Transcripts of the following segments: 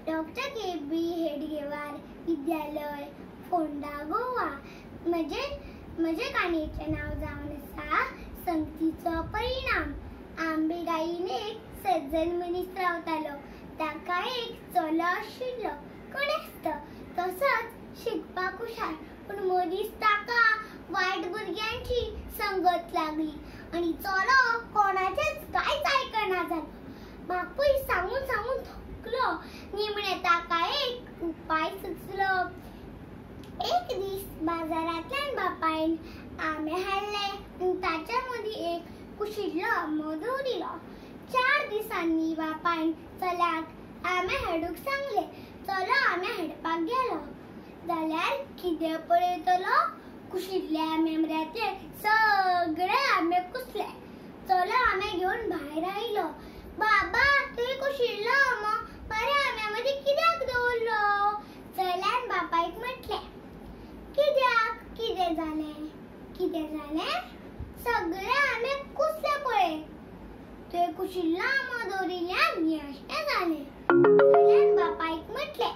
Doctor KB. Hedgewar विद्यालय फोंडा गोवा. म्हजे काणयेचें नांव जावन आसा संगतीचो परिणाम. आंबेगाईन एक सज्जन मनीस रावतालो. ताका एक चलो आशिल्लो. कणेस्त तसोच शिकपाक हुशार. पूण मदींच ताका वायट भुरग्यांची संगत लागली आनी चलो कोणाचेच कांयच आयकना जालो. बापूय सांगून सांगून थकलो. निमणे ताका एक उपाय सुचलो. एक दीस बाजारांतल्यान बापायन आंबे हाडले आनी ताच्या मदीं एक कुशिल्लो आंबो दवरिलो. 4 दिसांनी बापायन चल्याक आंबे हाडूंक सांगले. चलो आंबे हाडपाक गेलो जाल्यार कितें पळयतलो? कुशिल्ले आंब्यातले सगळे आंबे कुसले. चलो आंबे घेवन भायर आयलो. बाबा, तुवें कुशिल्लो आंबो बऱ्या आंब्यामदीं कित्याक दवरलो? चल्यान बापायक म्हटलें, कित्याक? कितें जालें? सगळे आंबे कुसले पळय. तुवें कुशिल्लो आंबो दवरिल्ल्यान हें जालें. चल्यान बापायक म्हटलें.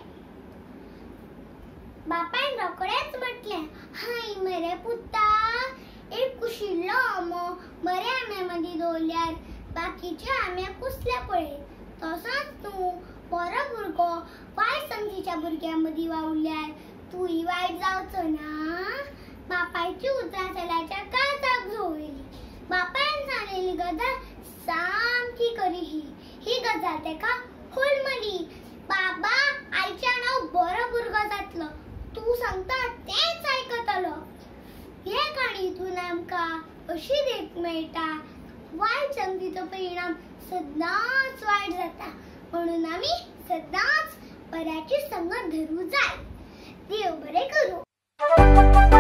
बापायन रोखडेंच म्हटलें, हाय मरे पुता, एक कुशिल्लो आंबो बऱ्या आंब्यामदीं दवरल्यार बाकीचे आंबे कुसले पळय. तसोच तूं बरो भुरगो वायट संगतीच्या भुरग्यां मदीं वावुरल्यार तूंय वायट जावचो ना. बापायची उतरां चल्याच्या काळजाक झोळिली. बापायन सांगलेली गजाल सामकी खरी. ही गजाल तेका होलमली. बाबा, आयच्यान हांव बरो भुरगो जातलो. तूं सांगता तेंच आयकतलो. हे काणयेंतून आमकां अशी देख मेळटा, वायट संगतीचो परिणाम सदांच वायट जाता. म्हणून आमी सदांच बऱ्याची संगत धरूं जाय. देव बरें करूं.